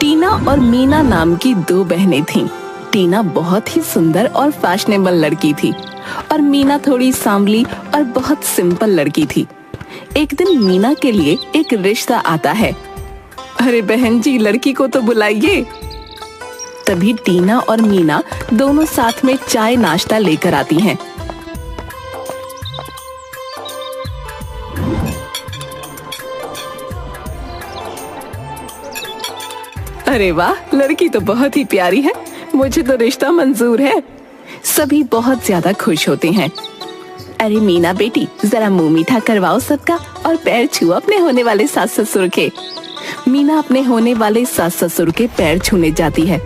टीना और मीना नाम की दो बहनें थीं। टीना बहुत ही सुंदर और फैशनेबल लड़की थी और मीना थोड़ी सांवली और बहुत सिंपल लड़की थी। एक दिन मीना के लिए एक रिश्ता आता है। अरे बहन जी, लड़की को तो बुलाइए। तभी टीना और मीना दोनों साथ में चाय नाश्ता लेकर आती हैं। अरे वाह, लड़की तो बहुत ही प्यारी है, मुझे तो रिश्ता मंजूर है। सभी बहुत ज्यादा खुश होते हैं। अरे मीना बेटी, जरा मुंह मीठा करवाओ सबका और पैर छुओ अपने होने वाले सास ससुर के। मीना अपने होने वाले सास ससुर के पैर छूने जाती है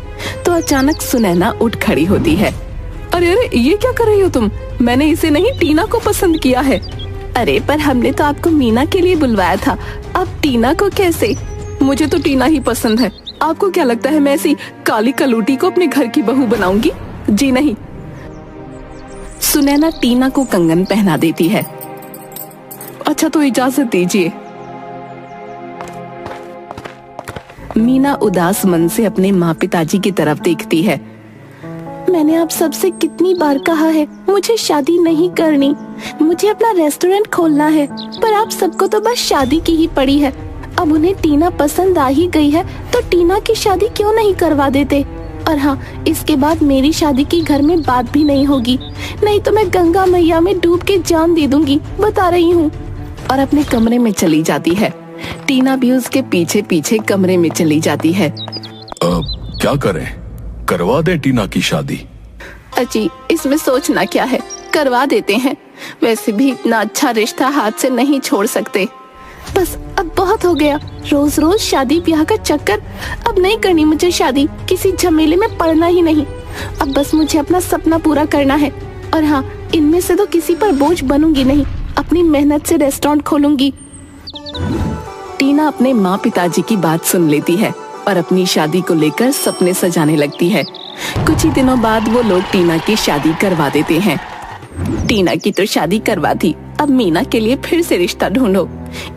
तो अचानक सुनैना उठ खड़ी होती है। अरे अरे, ये क्या कर रही हो तुम? मैंने इसे नहीं, टीना को पसंद किया है। अरे पर हमने तो आपको मीना के लिए बुलवाया था, अब टीना को कैसे? मुझे तो टीना ही पसंद है। आपको क्या लगता है मैं ऐसी काली कलूटी को अपने घर की बहू बनाऊंगी? जी नहीं। सुनैना टीना को कंगन पहना देती है। अच्छा तो इजाजत दीजिए। मीना उदास मन से अपने माँ पिताजी की तरफ देखती है। मैंने आप सबसे कितनी बार कहा है मुझे शादी नहीं करनी, मुझे अपना रेस्टोरेंट खोलना है, पर आप सबको तो बस शादी की ही पड़ी है। अब उन्हें टीना पसंद आ ही गई है तो टीना की शादी क्यों नहीं करवा देते? और हाँ, इसके बाद मेरी शादी की घर में बात भी नहीं होगी, नहीं तो मैं गंगा मैया में डूब के जान दे दूंगी, बता रही हूँ। और अपने कमरे में चली जाती है। टीना भी उसके पीछे पीछे कमरे में चली जाती है। क्या करें? करवा दे टीना की शादी। अजी, इसमें सोचना क्या है, करवा देते हैं। वैसे भी इतना अच्छा रिश्ता हाथ से नहीं छोड़ सकते। बस अब बहुत हो गया, रोज रोज शादी ब्याह का चक्कर। अब नहीं करनी मुझे शादी, किसी झमेले में पड़ना ही नहीं। अब बस मुझे अपना सपना पूरा करना है। और हाँ, इनमें से तो किसी पर बोझ बनूंगी नहीं, अपनी मेहनत से रेस्टोरेंट खोलूंगी। टीना अपने माँ पिताजी की बात सुन लेती है और अपनी शादी को लेकर सपने सजाने लगती है। कुछ ही दिनों बाद वो लोग टीना की शादी करवा देते हैं। टीना की तो शादी करवा दी, अब मीना के लिए फिर से रिश्ता ढूंढो।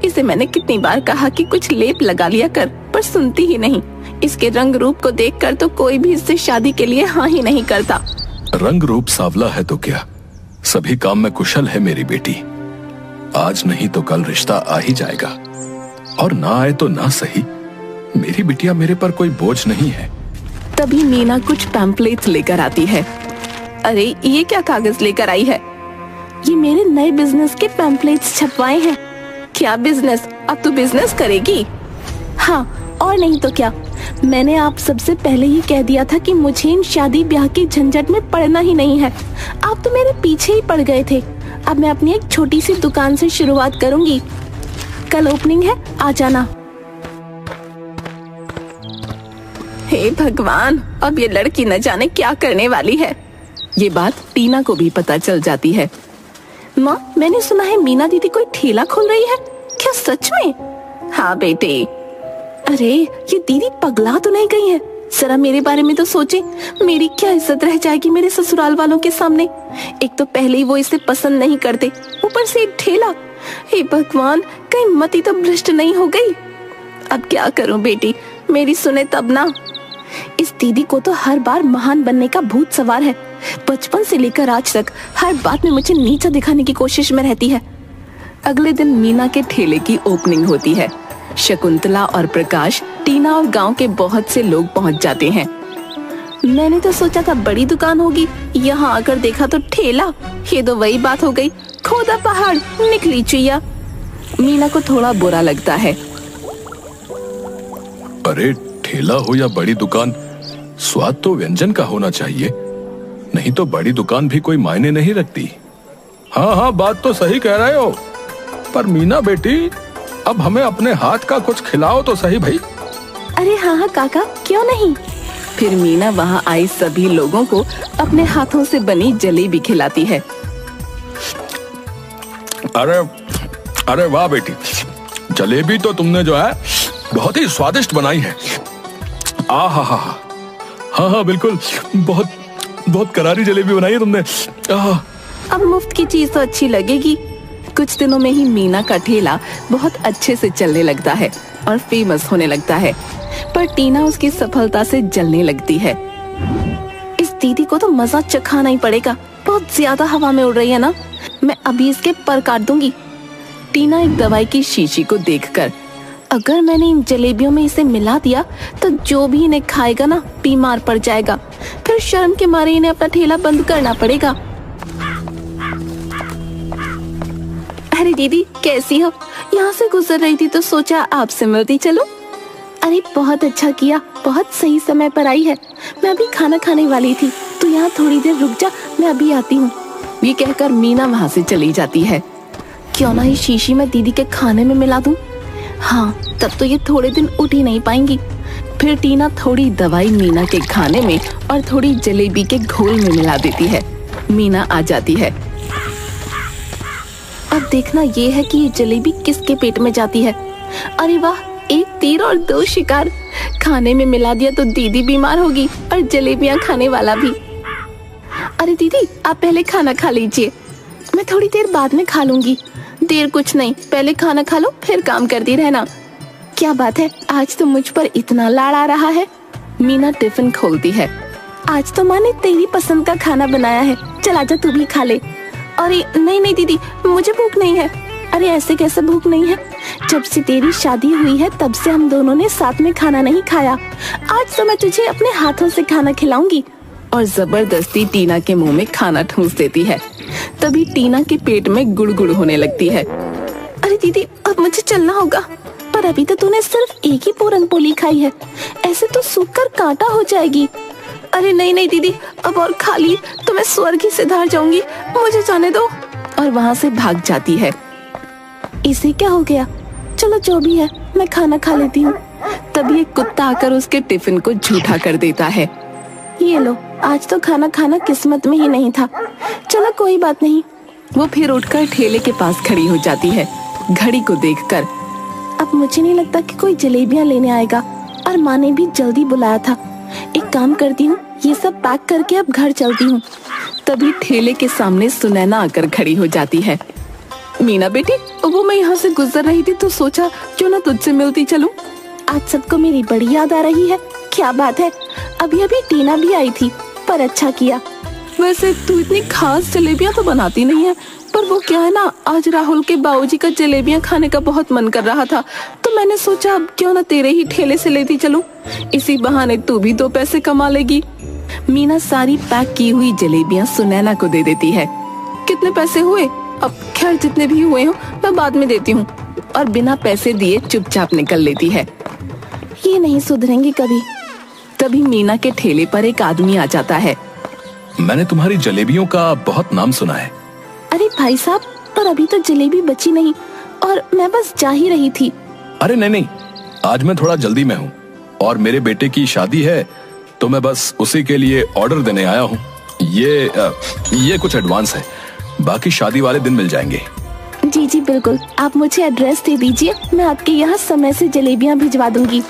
इसे मैंने कितनी बार कहा कि कुछ लेप लगा लिया कर, पर सुनती ही नहीं। इसके रंग रूप को देखकर तो कोई भी इससे शादी के लिए हाँ ही नहीं करता। रंग रूप सांवला है तो क्या, सभी काम में कुशल है मेरी बेटी। आज नहीं तो कल रिश्ता आ ही जाएगा, और ना आए तो ना सही, मेरी बिटिया मेरे पर कोई बोझ नहीं है। तभी मीना कुछ पैम्पलेट्स लेकर आती है। अरे ये क्या कागज लेकर आई है? ये मेरे नए बिजनेस के पैम्पलेट्स छपवाए हैं। क्या बिजनेस? अब तू बिजनेस करेगी? हाँ, और नहीं तो क्या। मैंने आप सबसे पहले ही कह दिया था कि मुझे इन शादी ब्याह की झंझट में पड़ना ही नहीं है। आप तो मेरे पीछे ही पड़ गए थे। अब मैं अपनी एक छोटी सी दुकान से शुरुआत करूंगी, कल ओपनिंग है, आ जाना। हे भगवान, अब ये लड़की न जाने क्या करने वाली है। ये बात टीना को भी पता चल जाती है। माँ, मैंने सुना है मीना दीदी कोई ठेला खोल रही है, क्या सच में? हाँ बेटे। अरे ये दीदी पगला तो नहीं गई है? जरा मेरे बारे में तो सोचे, मेरी क्या इज्जत रह जाएगी मेरे ससुराल वालों के सामने। एक तो पहले ही वो इसे पसंद नहीं करते, ऊपर से एक ठेला। हे भगवान, कहीं मती तो भ्रष्ट नहीं हो गई। अब क्या करूं बेटी, मेरी सुने तब ना। इस दीदी को तो हर बार महान बनने का भूत सवार है। बचपन से लेकर आज तक हर बात में मुझे नीचा दिखाने की कोशिश में रहती है। अगले दिन मीना के ठेले की ओपनिंग होती है। शकुंतला और प्रकाश, टीना और गांव के बहुत से लोग पहुंच जाते हैं। मैंने तो सोचा था बड़ी दुकान होगी, यहाँ आकर देखा तो ठेला। ये तो वही बात हो गई, खोदा पहाड़ निकली चुईया। मीना को थोड़ा बुरा लगता है। अरे ठेला हो या बड़ी दुकान, स्वाद तो व्यंजन का होना चाहिए, नहीं तो बड़ी दुकान भी कोई मायने नहीं रखती। हाँ हाँ, बात तो सही कह रहे हो, पर मीना बेटी अब हमें अपने हाथ का कुछ खिलाओ तो सही भाई। अरे हाँ हाँ काका, क्यों नहीं। फिर मीना वहाँ आई सभी लोगों को अपने हाथों से बनी जलेबी खिलाती है। अरे अरे वाह बेटी, जलेबी तो तुमने जो है बहुत ही स्वादिष्ट बनाई है। आ हा हा, हाँ हाँ बिल्कुल, बहुत बहुत करारी जलेबी बनाई है तुमने। अब मुफ्त की चीज तो अच्छी लगेगी। कुछ दिनों में ही मीना का ठेला बहुत अच्छे से चलने लगता है। और फेमस होने लगता है। पर टीना उसकी सफलता से जलने लगती है। इस दीदी को तो मजा चखाना ही पड़ेगा, बहुत ज्यादा हवा में उड़ रही है ना, मैं अभी इसके पर काट दूंगी। टीना एक दवाई की शीशी को देखकर, अगर मैंने इन जलेबियों में इसे मिला दिया तो जो भी इन्हें खाएगा ना बीमार पड़ जाएगा, फिर शर्म के मारे इन्हें अपना ठेला बंद करना पड़ेगा। अरे दीदी कैसी हो? यहाँ से गुजर रही थी तो सोचा आपसे मिलती चलो। अरे बहुत अच्छा किया, बहुत सही समय पर आई है, मैं अभी खाना खाने वाली थी, तो यहाँ थोड़ी देर रुक जा, मैं अभी आती हूँ। ये कहकर मीना वहाँ से चली जाती है। क्यों ना इस शीशी में दीदी के खाने में मिला दूं? हाँ, तब तो ये थोड़े दिन उठ ही नहीं पाएंगी। फिर टीना थोड़ी दवाई मीना के खाने में और थोड़ी जलेबी के घोल में मिला देती है। मीना आ जाती है। अब देखना ये है कि ये जलेबी किसके पेट में जाती है। अरे वाह, एक तीर और दो शिकार, खाने में मिला दिया तो दीदी बीमार होगी और जलेबियां खाने वाला भी। अरे दीदी आप पहले खाना खा लीजिए, मैं थोड़ी देर बाद में खा लूंगी। देर कुछ नहीं, पहले खाना खा लो फिर काम करती रहना। क्या बात है, आज तो मुझ पर इतना लाड़ आ रहा है। मीना टिफिन खोलती है। आज तो माँ ने तेरी पसंद का खाना बनाया है, चल आजा तू भी खा ले। अरे नहीं नहीं दीदी, मुझे भूख नहीं है। अरे ऐसे कैसे भूख नहीं है, जब से तेरी शादी हुई है तब से हम दोनों ने साथ में खाना नहीं खाया। आज तो मैं तुझे अपने हाथों से खाना खिलाऊंगी। और जबरदस्ती टीना के मुंह में खाना ठूंस देती है। तभी टीना के पेट में गुड़गुड़ होने लगती है। अरे दीदी अब मुझे चलना होगा, पर अभी तो तूने सिर्फ एक ही पूरन पोली खाई है, ऐसे तो सूखकर कांटा हो जाएगी। अरे नहीं नहीं दीदी, अब और खा ली तो मैं स्वर्ग ही सिधार जाऊंगी, मुझे जाने दो। और वहाँ से भाग जाती है। इसे क्या हो गया? चलो जो भी है, मैं खाना खा लेती हूँ। तभी एक कुत्ता आकर उसके टिफिन को झूठा कर देता है। ये लो, आज तो खाना खाना किस्मत में ही नहीं था। चलो कोई बात नहीं। वो फिर उठकर ठेले के पास खड़ी हो जाती है, घड़ी को देखकर। अब मुझे नहीं लगता कि कोई जलेबियां लेने आएगा, और माँ ने भी जल्दी बुलाया था। एक काम करती हूँ, ये सब पैक करके अब घर चलती हूँ। तभी ठेले के सामने सुनैना आकर खड़ी हो जाती है। मीना बेटी, वो मैं यहाँ से गुजर रही थी तो सोचा क्यों ना तुझसे मिलती चलूं। आज सबको मेरी बड़ी याद आ रही है। क्या बात है, अभी अभी टीना भी आई थी, पर अच्छा किया। वैसे तू इतनी खास जलेबियां तो बनाती नहीं है, पर वो क्या है ना, आज राहुल के बाबूजी का जलेबियां खाने का बहुत मन कर रहा था, तो मैंने सोचा अब क्यों ना तेरे ही ठेले से लेती चलूं। इसी बहाने तू भी 2 पैसे कमा लेगी। मीना सारी पैक की हुई जलेबियां सुनैना को दे देती है। कितने पैसे हुए? अब खैर जितने भी हुए हो मैं बाद में देती हूँ। और बिना पैसे दिए चुपचाप निकल लेती है। ये नहीं सुधरेंगे कभी। तभी मीना के ठेले पर एक आदमी आ जाता है। मैंने तुम्हारी जलेबियों का बहुत नाम सुना है। अरे भाई साहब, पर अभी तो जलेबी बची नहीं, और मैं बस जा ही रही थी। अरे नहीं नहीं, आज मैं थोड़ा जल्दी में हूँ और मेरे बेटे की शादी है, तो मैं बस उसी के लिए ऑर्डर देने आया हूँ। ये कुछ एडवांस है, बाकी शादी वाले दिन मिल जाएंगे। जी जी बिल्कुल, आप मुझे एड्रेस दे दीजिए, मैं आपके यहाँ समय से जलेबियाँ भिजवा दूंगी।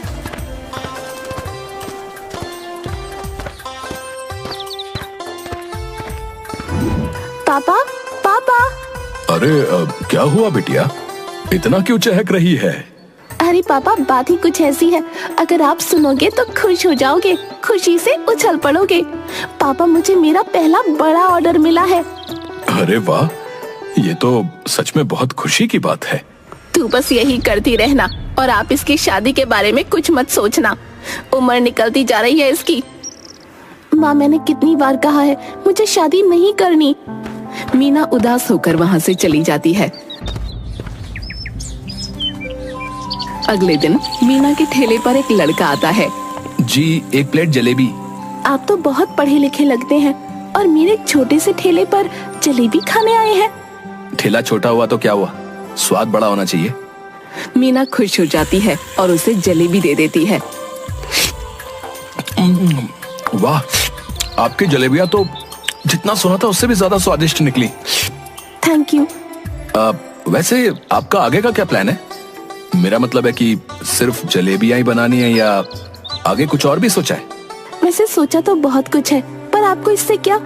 पापा पापा। अरे क्या हुआ बिटिया, इतना क्यों चहक रही है? अरे पापा, बात ही कुछ ऐसी है, अगर आप सुनोगे तो खुश हो जाओगे, खुशी से उछल पड़ोगे। पापा, मुझे मेरा पहला बड़ा ऑर्डर मिला है। अरे वाह, ये तो सच में बहुत खुशी की बात है। तू बस यही करती रहना, और आप इसकी शादी के बारे में कुछ मत सोचना, उम्र निकलती जा रही है इसकी। माँ, मैंने कितनी बार कहा है मुझे शादी नहीं करनी। मीना उदास होकर वहाँ से चली जाती है। अगले दिन मीना के ठेले पर एक लड़का आता है। जी, 1 प्लेट जलेबी। आप तो बहुत पढ़े लिखे लगते हैं, और मेरे छोटे से ठेले पर जलेबी खाने आए हैं। ठेला छोटा हुआ तो क्या हुआ, स्वाद बड़ा होना चाहिए। मीना खुश हो जाती है और उसे जलेबी दे देती है। वाह, आपकी जलेबियां तो जितना सुना था उससे भी ज्यादा स्वादिष्ट निकली। Thank you. वैसे आपका आगे का क्या प्लान है? मेरा मतलब है कि सिर्फ जलेबियां ही बनानी है या आगे कुछ और भी सोचा है? वैसे सोचा तो बहुत कुछ है, पर आपको इससे क्या?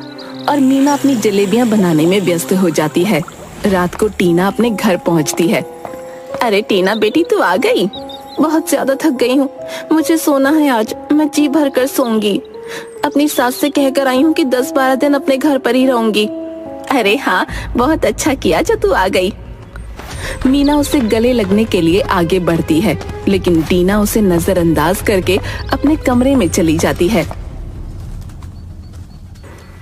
और मीना अपनी जलेबियां बनाने में व्यस्त हो जाती है। रात को टीना अपने घर पहुंचती है। अरे टीना बेटी, तू आ गई? बहुत ज्यादा थक गई हूँ, मुझे सोना है आज। मैं जी भर कर सोऊंगी। अपनी सास से कहकर आई हूँ कि 10-12 दिन अपने घर पर ही रहूंगी। अरे हाँ, बहुत अच्छा किया जो तू आ गई। मीना उसे गले लगने के लिए आगे बढ़ती है, लेकिन टीना उसे नजरअंदाज करके अपने कमरे में चली जाती है।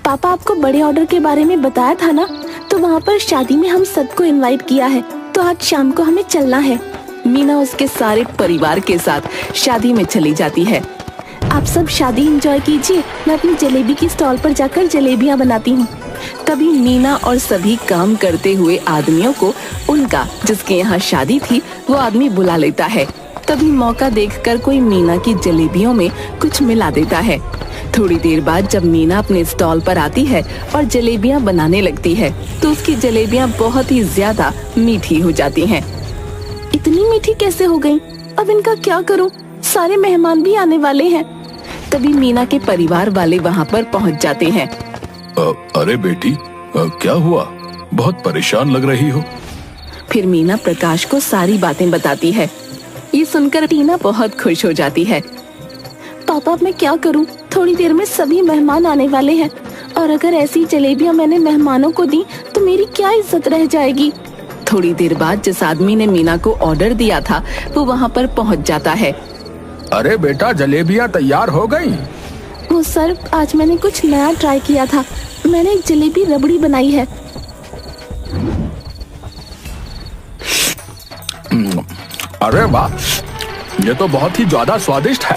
पापा आपको बड़े ऑर्डर के बारे में बताया था ना, तो वहाँ पर शादी में हम सबको इनवाइट किया है, तो आज शाम को हमें चलना है। मीना उसके सारे परिवार के साथ शादी में चली जाती है। आप सब शादी एंजॉय कीजिए, मैं अपनी जलेबी की स्टॉल पर जाकर जलेबियाँ बनाती हूँ। तभी मीना और सभी काम करते हुए आदमियों को उनका जिसके यहाँ शादी थी वो आदमी बुला लेता है। तभी मौका देखकर कोई मीना की जलेबियों में कुछ मिला देता है। थोड़ी देर बाद जब मीना अपने स्टॉल पर आती है और जलेबियां बनाने लगती है तो उसकी जलेबियां बहुत ही ज्यादा मीठी हो जाती हैं। इतनी मीठी कैसे हो गईं? अब इनका क्या करूं? सारे मेहमान भी आने वाले हैं। तभी मीना के परिवार वाले वहां पर पहुंच जाते हैं। अरे बेटी, क्या हुआ? बहुत परेशान लग रही हो। फिर मीना प्रकाश को सारी बातें बताती है। ये सुनकर टीना बहुत खुश हो जाती है। पापा अब मैं क्या करूं? थोड़ी देर में सभी मेहमान आने वाले हैं और अगर ऐसी जलेबियां मैंने मेहमानों को दी तो मेरी क्या इज्जत रह जाएगी। थोड़ी देर बाद जिस आदमी ने मीना को ऑर्डर दिया था वो वहां पर पहुंच जाता है। अरे बेटा, जलेबियां तैयार हो गई। वो सर, आज मैंने कुछ नया ट्राई किया था। मैंने एक जलेबी रबड़ी बनाई है। अरे वाह, ये तो बहुत ही ज्यादा स्वादिष्ट है।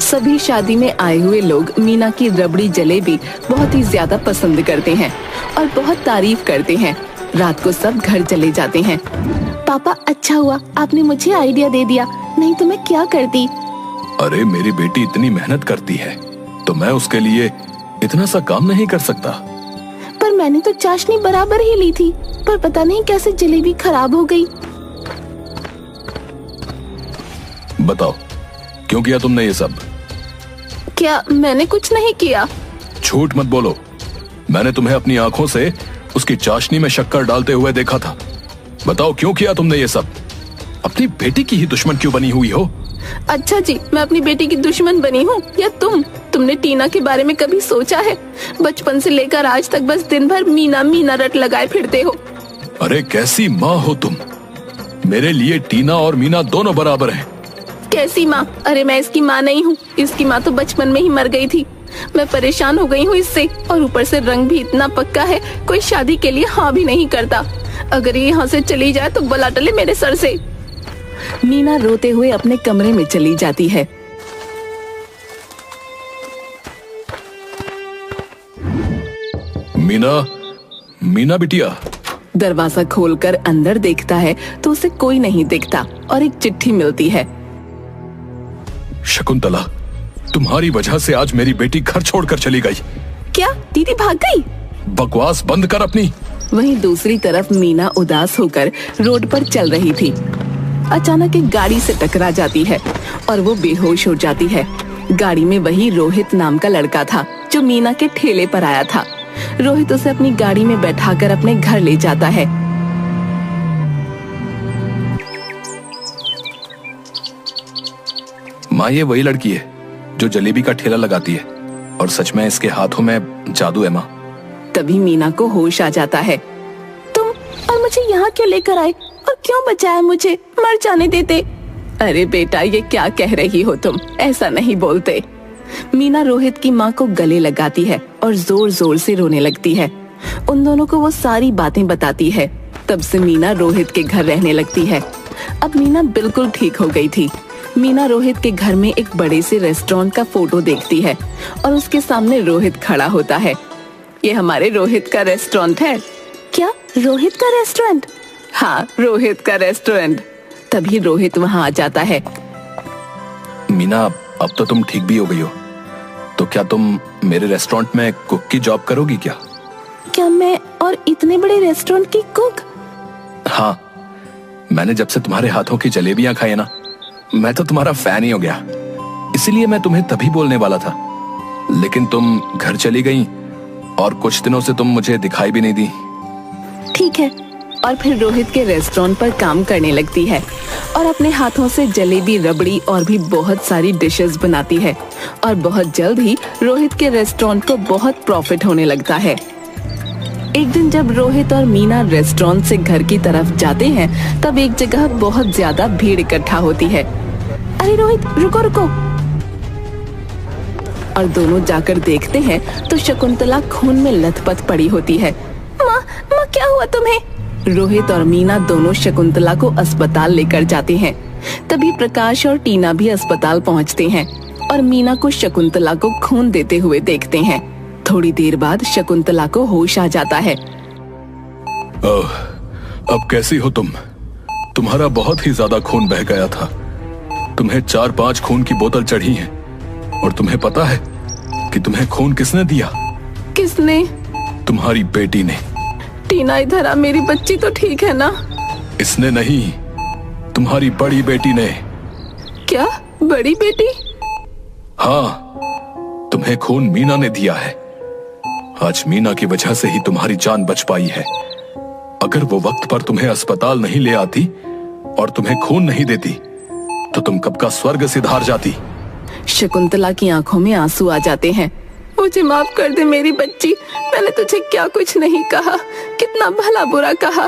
सभी शादी में आए हुए लोग मीना की रबड़ी जलेबी बहुत ही ज्यादा पसंद करते हैं और बहुत तारीफ करते हैं। रात को सब घर चले जाते हैं। पापा, अच्छा हुआ आपने मुझे आइडिया दे दिया, नहीं तो मैं क्या करती। अरे मेरी बेटी इतनी मेहनत करती है तो मैं उसके लिए इतना सा काम नहीं कर सकता। पर मैंने तो चाशनी बराबर ही ली थी, पर पता नहीं कैसे जलेबी खराब हो गई। बताओ, क्यों किया तुमने ये सब? क्या मैंने कुछ नहीं किया? झूठ मत बोलो। मैंने तुम्हें अपनी आंखों से उसकी चाशनी में शक्कर डालते हुए देखा था। बताओ, क्यों किया तुमने ये सब? अपनी बेटी की ही दुश्मन क्यों बनी हुई हो? अच्छा जी, मैं अपनी बेटी की दुश्मन बनी हूँ या तुमने टीना के बारे में कभी सोचा है? बचपन से लेकर आज तक बस दिन भर मीना मीना रट लगाए फिरते हो। अरे कैसी माँ हो तुम? मेरे लिए टीना और मीना दोनों बराबर हैं। कैसी माँ? अरे मैं इसकी माँ नहीं हूँ, इसकी माँ तो बचपन में ही मर गई थी। मैं परेशान हो गई हूँ इससे, और ऊपर से रंग भी इतना पक्का है, कोई शादी के लिए हाँ भी नहीं करता। अगर ये यहाँ से चली जाए तो बला टले मेरे सर से। मीना रोते हुए अपने कमरे में चली जाती है। मीना बिटिया। दरवाजा खोलकर अंदर देखता है तो उसे कोई नहीं दिखता और एक चिट्ठी मिलती है। शकुंतला, तुम्हारी वजह से आज मेरी बेटी घर छोड़कर चली गई। क्या दीदी भाग गई? बकवास बंद कर अपनी। वहीं दूसरी तरफ मीना उदास होकर रोड पर चल रही थी। अचानक एक गाड़ी से टकरा जाती है और वो बेहोश हो जाती है। गाड़ी में वही रोहित नाम का लड़का था जो मीना के ठेले पर आया था। रोहित उसे अपनी गाड़ी में बैठाकर अपने घर ले जाता है। माँ, ये वही लड़की है जो जलेबी का ठेला लगाती है, और सच में इसके हाथों में जादू है माँ। तभी मीना को होश आ जाता है। तुम और मुझे यहाँ क्यों लेकर आए और क्यों बचाया मुझे? मर जाने देते। अरे बेटा, ये क्या कह रही हो तुम? ऐसा नहीं बोलते। मीना रोहित की माँ को गले लगाती है और जोर जोर से रोने लगती है। उन दोनों को वो सारी बातें बताती है। तब से मीना रोहित के घर रहने लगती है। अब मीना बिल्कुल ठीक हो गई थी। मीना रोहित के घर में एक बड़े से रेस्टोरेंट का फोटो देखती है और उसके सामने रोहित खड़ा होता है। ये हमारे रोहित का रेस्टोरेंट है। क्या रोहित का रेस्टोरेंट? हाँ, रोहित का रेस्टोरेंट। तभी रोहित वहाँ आ जाता है। मीना, अब तो तुम ठीक भी हो गई हो, तो क्या तुम मेरे रेस्टोरेंट में कुक की जॉब करोगी क्या? क्या मैं और इतने बड़े रेस्टोरेंट की कुक? हाँ, मैंने जब से तुम्हारे हाथों की जलेबियां खाई ना, मैं तो तुम्हारा फैन ही हो गया। इसीलिए मैं तुम्हें तभी बोलने वाला था, लेकिन तुम घर चली गई और कुछ दिनों से तुम मुझे दिखाई भी नहीं दी। ठीक है, और फिर रोहित के रेस्टोरेंट पर काम करने लगती है और अपने हाथों से जलेबी, रबड़ी और भी बहुत सारी डिशेस बनाती है और बहुत जल्द ही रोहित के रेस्टोरेंट को बहुत प्रॉफिट होने लगता है। एक दिन जब रोहित और मीना रेस्टोरेंट से घर की तरफ जाते हैं तब एक जगह बहुत ज्यादा भीड़ इकट्ठा होती है। अरे रोहित, रुको रुको। और दोनों जाकर देखते हैं तो शकुंतला खून में लथपथ पड़ी होती है। माँ, माँ क्या हुआ तुम्हें? रोहित और मीना दोनों शकुंतला को अस्पताल लेकर जाते हैं। तभी प्रकाश और टीना भी अस्पताल पहुंचते हैं और मीना को शकुंतला को खून देते हुए देखते हैं। थोड़ी देर बाद शकुंतला को होश आ जाता है। अब कैसी हो तुम? तुम्हारा बहुत ही ज्यादा खून बह गया था। तुम्हें 4-5 खून की बोतल चढ़ी है। और तुम्हें पता है कि तुम्हें खून किसने दिया? किसने? तुम्हारी बेटी ने। टीना, इधर आ, मेरी बच्ची तो ठीक है ना? इसने नहीं, तुम्हारी बड़ी बेटी ने। क्या बड़ी बेटी? हाँ, तुम्हें खून मीना ने दिया है। आज मीना की वजह से ही तुम्हारी जान बच पाई है। अगर वो वक्त पर तुम्हें अस्पताल नहीं ले आती और तुम्हें खून नहीं देती तो तुम कब का स्वर्ग सिधार जाती। शकुंतला की आंखों में आंसू आ जाते हैं। मुझे माफ कर दे मेरी बच्ची, मैंने तुझे क्या कुछ नहीं कहा, कितना भला बुरा कहा।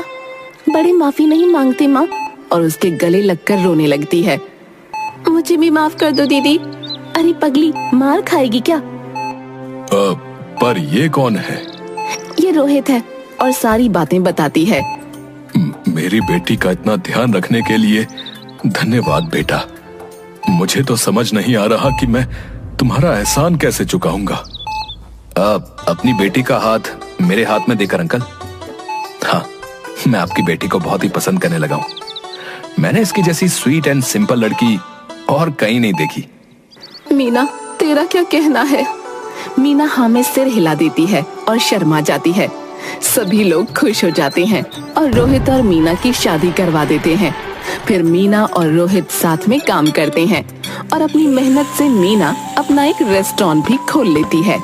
बड़ी माफी नहीं मांगती माँ, और उसके गले लगकर रोने लगती है। मुझे भी माफ कर दो दीदी। अरे पगली, मार खाएगी क्या? पर ये कौन है? ये रोहित है और सारी बातें बताती है। मेरी बेटी का इतना ध्यान रखने के लिए धन्यवाद बेटा। मुझे तो समझ नहीं आ रहा कि मैं तुम्हारा एहसान कैसे चुकाऊंगा। अपनी बेटी का हाथ मेरे हाथ में देकर अंकल। हाँ, मैं आपकी बेटी को बहुत ही पसंद करने लगा हूँ। मैंने इसकी जैसी स्वीट एंड सिंपल लड़की और कहीं नहीं देखी। मीना, तेरा क्या कहना है? मीना हाँ में सिर हिला देती है और शर्मा जाती है। सभी लोग खुश हो जाते हैं और रोहित और मीना की शादी करवा देते हैं। फिर मीना और रोहित साथ में काम करते हैं और अपनी मेहनत से मीना अपना एक रेस्टोरेंट भी खोल लेती है।